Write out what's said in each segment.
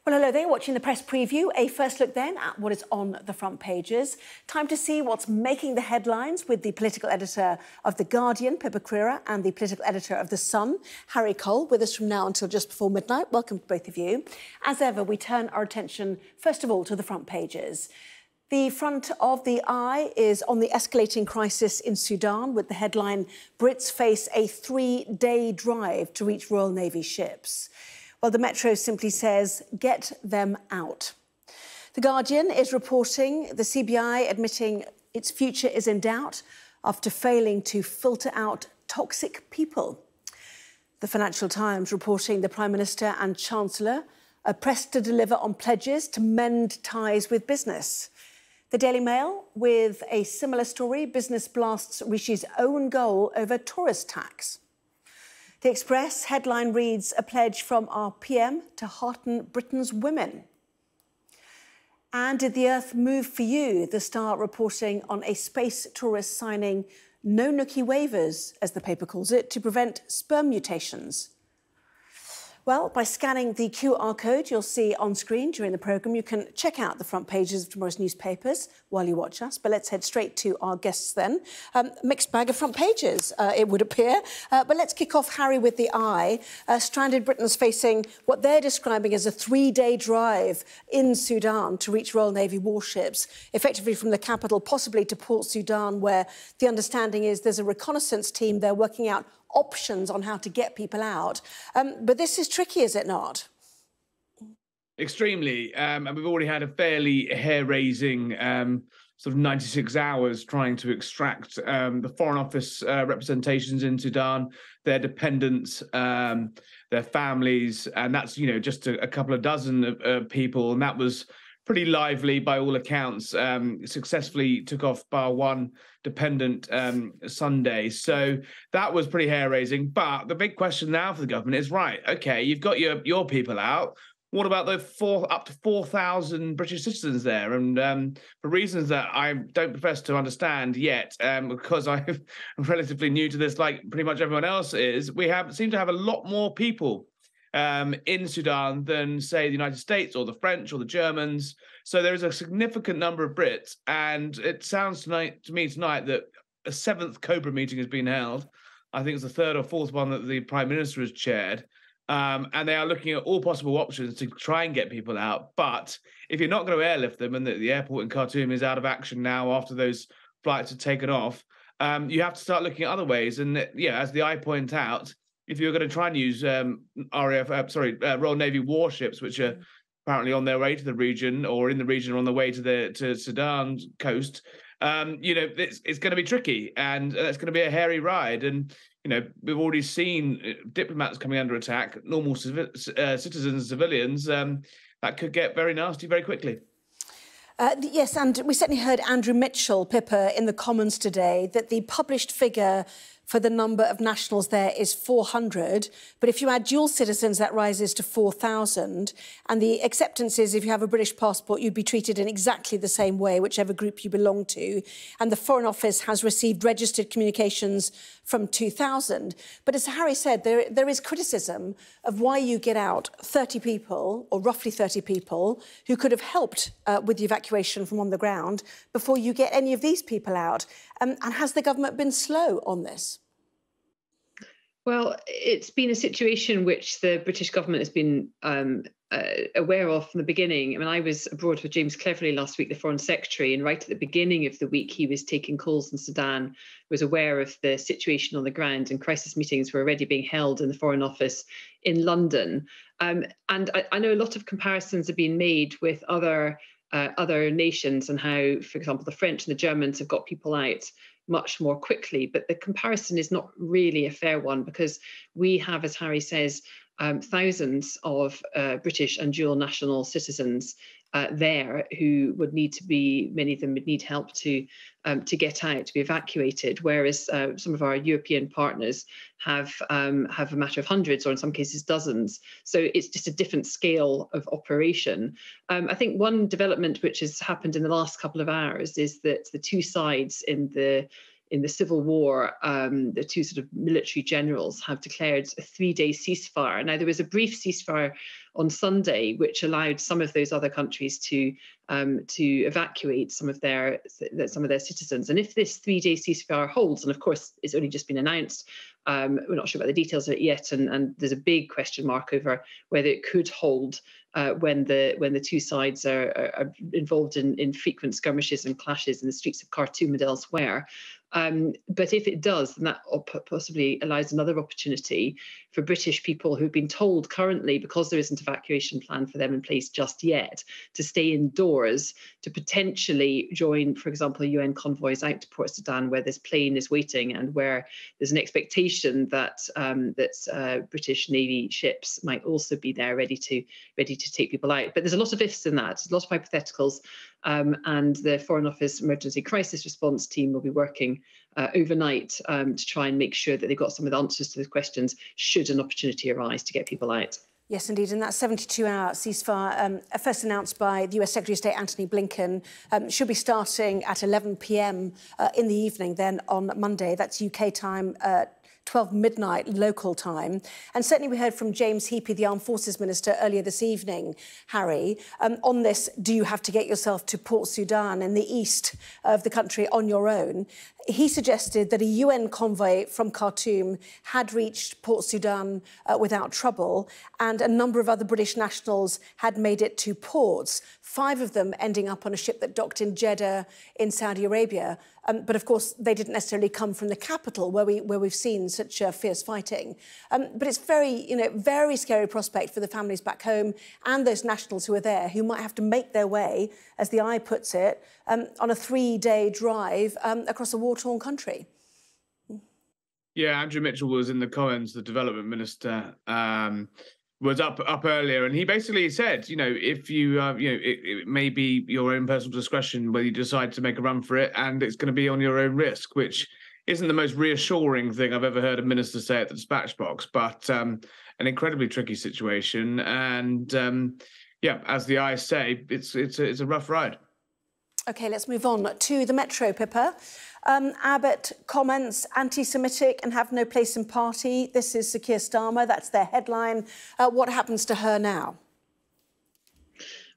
Well, hello there, watching the press preview. A first look then at what is on the front pages. Time to see what's making the headlines with the political editor of The Guardian, Pippa Crerar, and the political editor of The Sun, Harry Cole, with us from now until just before midnight. Welcome to both of you. As ever, we turn our attention, first of all, to the front pages. The front of the eye is on the escalating crisis in Sudan, with the headline, Brits face a 3-day drive to reach Royal Navy ships. Well, the Metro simply says, get them out. The Guardian is reporting the CBI admitting its future is in doubt after failing to filter out toxic people. The Financial Times reporting the Prime Minister and Chancellor are pressed to deliver on pledges to mend ties with business. The Daily Mail with a similar story, business blasts Rishi's own goal over tourist tax. The Express headline reads, a pledge from our PM to hearten Britain's women. And did the Earth move for you? The Star reporting on a space tourist signing no nookie waivers, as the paper calls it, to prevent sperm mutations. Well, by scanning the QR code you'll see on screen during the programme, you can check out the front pages of tomorrow's newspapers while you watch us. But let's head straight to our guests then. Mixed bag of front pages, it would appear. But let's kick off, Harry, with the eye. Stranded Britons facing what they're describing as a 3-day drive in Sudan to reach Royal Navy warships, effectively from the capital, possibly to Port Sudan, where the understanding is there's a reconnaissance team there working out options on how to get people out. But this is tricky, is it not? Extremely. And we've already had a fairly hair-raising sort of 96 hours trying to extract the Foreign Office representations in Sudan, their dependents, their families, and that's, you know, just a couple of dozen of people, and that was pretty lively by all accounts. Successfully took off bar one dependent Sunday. So that was pretty hair-raising. But the big question now for the government is, right, OK, you've got your people out. What about the up to 4,000 British citizens there? And for reasons that I don't profess to understand yet, because I'm relatively new to this, like pretty much everyone else is, we seem to have a lot more people in Sudan than, say, the United States or the French or the Germans. So there is a significant number of Brits. And it sounds to me tonight that a 7th Cobra meeting has been held. I think it's the 3rd or 4th one that the Prime Minister has chaired. And they are looking at all possible options to try and get people out. But if you're not going to airlift them, and the airport in Khartoum is out of action now after those flights are taken off, you have to start looking at other ways. And yeah, as the eye point out, if you're going to try and use Royal Navy warships, which are apparently on their way to the region or in the region or on the way to Sudan's coast, you know, it's going to be tricky, and it's going to be a hairy ride. And you know, we've already seen diplomats coming under attack, normal citizens, civilians. That could get very nasty very quickly. Yes, and we certainly heard Andrew Mitchell, Pippa, in the Commons today, that the published figure for the number of nationals there is 400. But if you add dual citizens, that rises to 4,000. And the acceptance is if you have a British passport, you'd be treated in exactly the same way, whichever group you belong to. And the Foreign Office has received registered communications from 2,000. But as Harry said, there is criticism of why you get out 30 people, or roughly 30 people, who could have helped with the evacuation from on the ground before you get any of these people out. And has the government been slow on this? Well, it's been a situation which the British government has been aware of from the beginning. I mean, I was abroad with James Cleverly last week, the Foreign Secretary, and right at the beginning of the week, he was taking calls in Sudan, was aware of the situation on the ground, and crisis meetings were already being held in the Foreign Office in London. And I know a lot of comparisons have been made with other nations and how, for example, the French and the Germans have got people out much more quickly. But the comparison is not really a fair one, because we have, as Harry says, thousands of British and dual national citizens there who would need to be, many of them would need help to get out, to be evacuated, whereas some of our European partners have a matter of hundreds, or in some cases dozens. So it's just a different scale of operation. I think one development which has happened in the last couple of hours is that the two sides in the in the civil war, the two sort of military generals have declared a 3-day ceasefire. Now, there was a brief ceasefire on Sunday, which allowed some of those other countries to evacuate some of their citizens. And if this 3-day ceasefire holds, and of course it's only just been announced, we're not sure about the details of it yet, and there's a big question mark over whether it could hold when the two sides are involved in frequent skirmishes and clashes in the streets of Khartoum and elsewhere. But if it does, then that possibly allows another opportunity for British people who've been told currently, because there isn't an evacuation plan for them in place just yet, to stay indoors, to potentially join, for example, UN convoys out to Port Sudan, where this plane is waiting and where there's an expectation that British Navy ships might also be there ready to take people out. But there's a lot of ifs in that, there's a lot of hypotheticals, and the Foreign Office Emergency Crisis Response Team will be working overnight to try and make sure that they've got some of the answers to those questions should an opportunity arise to get people out. Yes, indeed. And that 72-hour ceasefire, first announced by the US Secretary of State Antony Blinken, should be starting at 11 p.m. In the evening then on Monday. That's UK time, 12 midnight local time. And certainly we heard from James Heappey, the Armed Forces Minister, earlier this evening, Harry, on this, do you have to get yourself to Port Sudan in the east of the country on your own? He suggested that a UN convoy from Khartoum had reached Port Sudan without trouble, and a number of other British nationals had made it to ports, 5 of them ending up on a ship that docked in Jeddah in Saudi Arabia. But of course, they didn't necessarily come from the capital where we've seen such fierce fighting. But it's very scary prospect for the families back home and those nationals who are there, who might have to make their way, as the Eye puts it, on a 3-day drive across a war-torn country. Yeah, Andrew Mitchell was in the comments, the development minister, was up earlier, and he basically said, if you, it may be your own personal discretion whether you decide to make a run for it, and it's going to be on your own risk, which isn't the most reassuring thing I've ever heard a minister say at the dispatch box, but an incredibly tricky situation. And yeah, as the Eye say, it's a rough ride. OK, let's move on to the Metro, Pippa. Abbott comments anti-Semitic and have no place in party. This is Sir Keir Starmer. That's their headline. What happens to her now?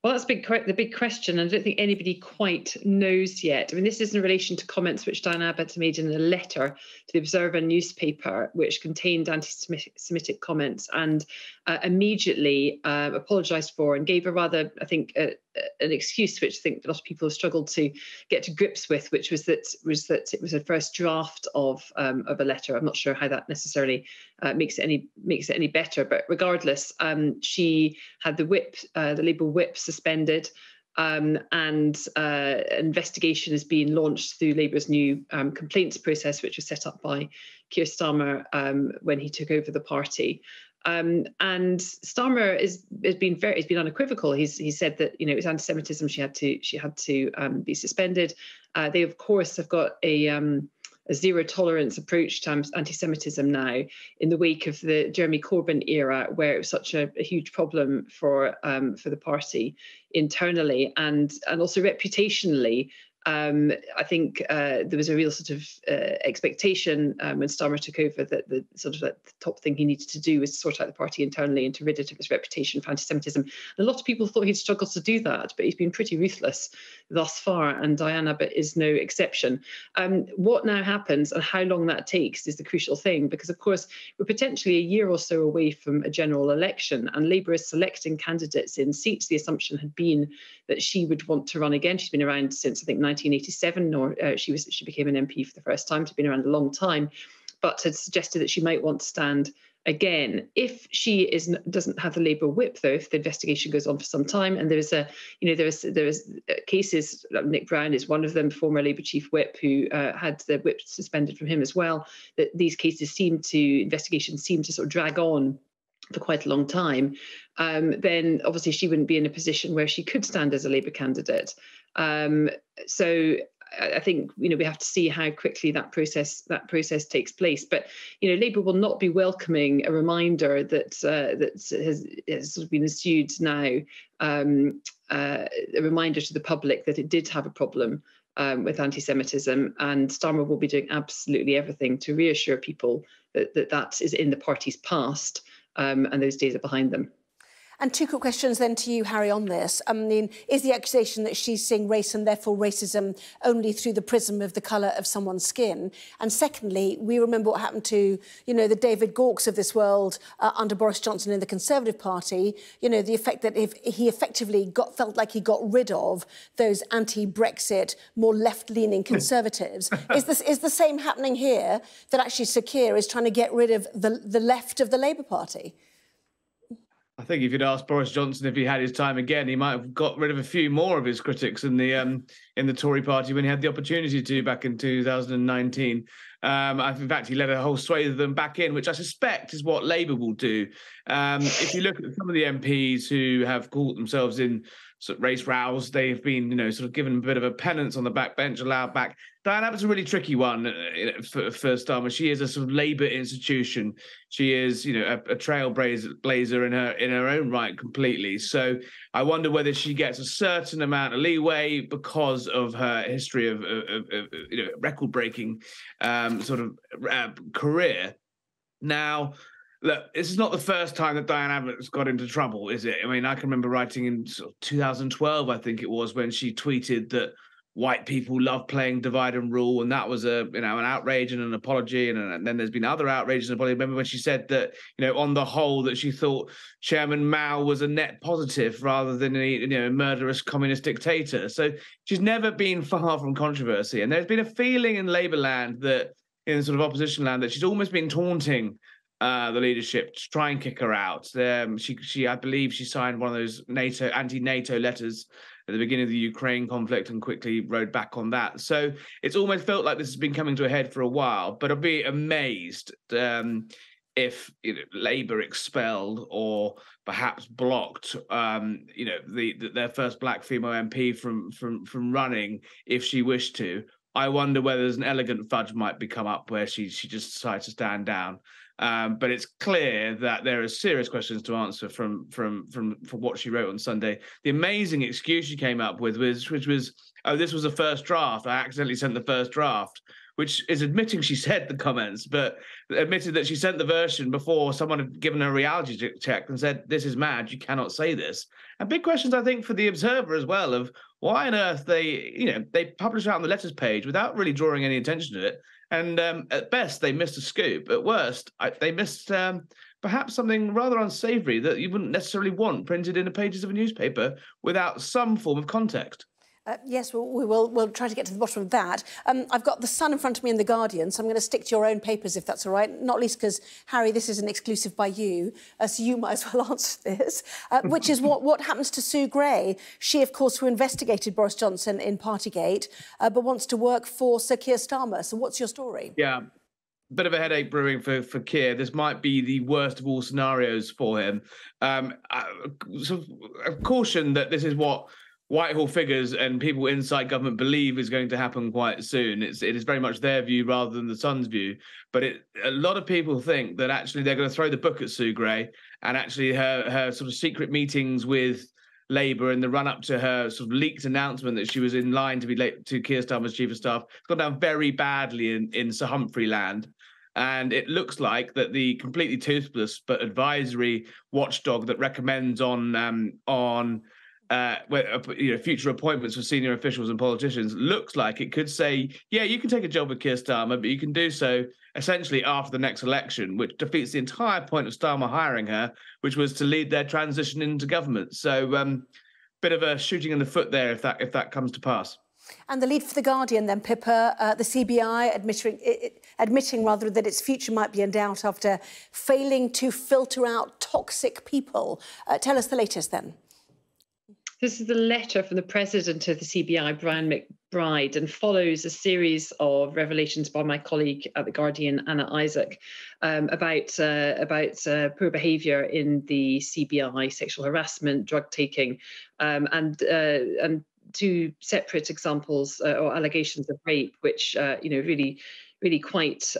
Well, that's the big question, and I don't think anybody quite knows yet. I mean, this is in relation to comments which Diane Abbott made in a letter to the Observer newspaper, which contained anti-Semitic comments, and immediately apologised for and gave a rather, I think, an excuse which I think a lot of people have struggled to get to grips with, which was that it was a first draft of a letter. I'm not sure how that necessarily makes it any better, but regardless, she had the Labour whip suspended, and investigation is being launched through Labour's new complaints process, which was set up by Keir Starmer when he took over the party. And Starmer has been unequivocal. He said that it was anti-Semitism. She had to be suspended. They of course have got a zero tolerance approach to anti-Semitism now in the wake of the Jeremy Corbyn era, where it was such a huge problem for the party internally and also reputationally. I think there was a real sort of expectation when Starmer took over that the top thing he needed to do was to sort out the party internally and to rid it of its reputation for anti-Semitism. And a lot of people thought he'd struggled to do that, but he's been pretty ruthless thus far, and Diane Abbott is no exception. What now happens and how long that takes is the crucial thing, because of course we're potentially a year or so away from a general election, and Labour is selecting candidates in seats. The assumption had been that she would want to run again. She's been around since I think 1987, or she became an MP for the first time. She's been around a long time, but had suggested that she might want to stand again. If she doesn't have the Labour whip, though, if the investigation goes on for some time, and there is cases, Nick Brown is one of them, former Labour chief whip, who had the whip suspended from him as well, that these cases investigations seem to sort of drag on for quite a long time, then obviously she wouldn't be in a position where she could stand as a Labour candidate. So I think we have to see how quickly that process takes place. But Labour will not be welcoming a reminder that has sort of been ensued now, a reminder to the public that it did have a problem with anti-Semitism, and Starmer will be doing absolutely everything to reassure people that is in the party's past, and those days are behind them. And two quick questions then to you, Harry, on this. I mean, is the accusation that she's seeing race and therefore racism only through the prism of the colour of someone's skin? And secondly, we remember what happened to, the David Gauks of this world under Boris Johnson in the Conservative Party, the effect that if he effectively felt like he got rid of those anti-Brexit, more left-leaning Conservatives. Is the same happening here, that actually Sir Keir is trying to get rid of the left of the Labour Party? I think if you'd asked Boris Johnson if he had his time again, he might have got rid of a few more of his critics in the Tory party when he had the opportunity to back in 2019. In fact, he let a whole swathe of them back in, which I suspect is what Labour will do. If you look at some of the MPs who have caught themselves in sort of race rows, they've been, sort of given a bit of a penance on the backbench, allowed back. Diane Abbott's a really tricky one for Starmer. She is a sort of Labour institution. She is, a trailblazer in her own right completely. So I wonder whether she gets a certain amount of leeway because of her history of record-breaking career. Now, look, this is not the first time that Diane Abbott's got into trouble, is it? I mean, I can remember writing in sort of 2012, I think it was, when she tweeted that white people love playing divide and rule, and that was an outrage and an apology, and then there's been other outrages and apology. Remember when she said that, on the whole, that she thought Chairman Mao was a net positive rather than a murderous communist dictator. So she's never been far from controversy, and there's been a feeling in Labour land that, in sort of opposition land, that she's almost been taunting the leadership to try and kick her out. I believe she signed one of those anti-NATO letters at the beginning of the Ukraine conflict and quickly rode back on that. So it's almost felt like this has been coming to a head for a while, but I'd be amazed if Labour expelled or perhaps blocked their first black female MP from running if she wished to. I wonder whether there's an elegant fudge might become up where she just decides to stand down. But it's clear that there are serious questions to answer from what she wrote on Sunday. The amazing excuse she came up with, which was, oh, this was a first draft. I accidentally sent the first draft, which is admitting she said the comments, but admitted that she sent the version before someone had given her a reality check and said, this is mad, you cannot say this. And big questions, I think, for the Observer as well, of why on earth they publish out on the letters page without really drawing any attention to it. And at best, they missed a scoop. At worst, they missed perhaps something rather unsavory that you wouldn't necessarily want printed in the pages of a newspaper without some form of context. Yes, we'll try to get to the bottom of that. I've got The Sun in front of me and The Guardian, so I'm going to stick to your own papers, if that's all right, not least because, Harry, this is an exclusive by you, so you might as well answer this, which is what happens to Sue Gray. She, of course, who investigated Boris Johnson in Partygate, but wants to work for Sir Keir Starmer. So what's your story? Yeah. Bit of a headache brewing for Keir. This might be the worst of all scenarios for him. So a caution that this is what Whitehall figures and people inside government believe is going to happen quite soon. It is very much their view rather than the Sun's view. But a lot of people think that actually they're going to throw the book at Sue Gray, and actually her sort of secret meetings with Labour in the run-up to her sort of leaked announcement that she was in line to be late to Keir Starmer's chief of staff, it's gone down very badly in Sir Humphrey land. And it looks like that the completely toothless but advisory watchdog that recommends future appointments for senior officials and politicians looks like it could say, yeah, you can take a job with Keir Starmer, but you can do so essentially after the next election, which defeats the entire point of Starmer hiring her, which was to lead their transition into government. So bit of a shooting in the foot there if that comes to pass. And the lead for The Guardian then, Pippa, the CBI admitting rather that its future might be in doubt after failing to filter out toxic people. Tell us the latest then. This is the letter from the president of the CBI, Brian McBride, and follows a series of revelations by my colleague at The Guardian, Anna Isaac, about poor behaviour in the CBI, sexual harassment, drug taking, and two separate examples or allegations of rape, which really really quite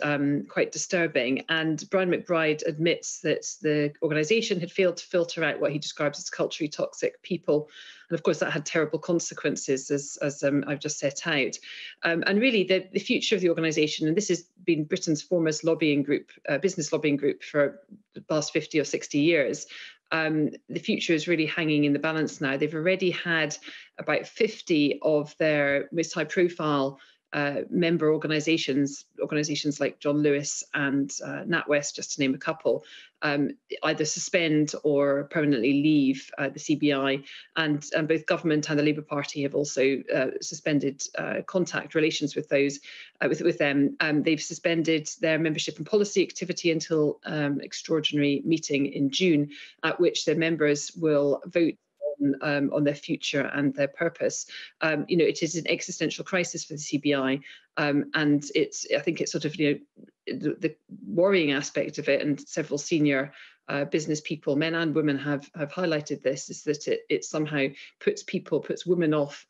disturbing. And Brian McBride admits that the organisation had failed to filter out what he describes as culturally toxic people. And of course, that had terrible consequences, as I've just set out. And really, the future of the organisation, and this has been Britain's foremost lobbying group, business lobbying group for the last 50 or 60 years, the future is really hanging in the balance now. They've already had about 50 of their most high-profile member organisations like John Lewis and NatWest, just to name a couple, either suspend or permanently leave the CBI, and both government and the Labour Party have also suspended contact relations with those with them. They've suspended their membership and policy activity until extraordinary meeting in June, at which the members will vote on their future and their purpose. It is an existential crisis for the CBI, and I think it's sort of the worrying aspect of it, and several senior business people, men and women, have highlighted this, is that it somehow puts women off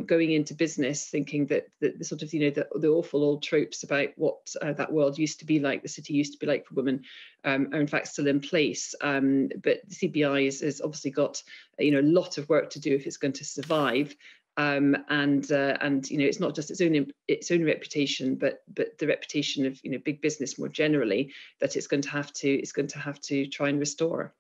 going into business, thinking that the sort of the awful old tropes about what that world used to be like, the city used to be like for women, are in fact still in place. But the CBI has obviously got a lot of work to do if it's going to survive. And it's not just its own reputation, but the reputation of big business more generally, that it's going to have to try and restore.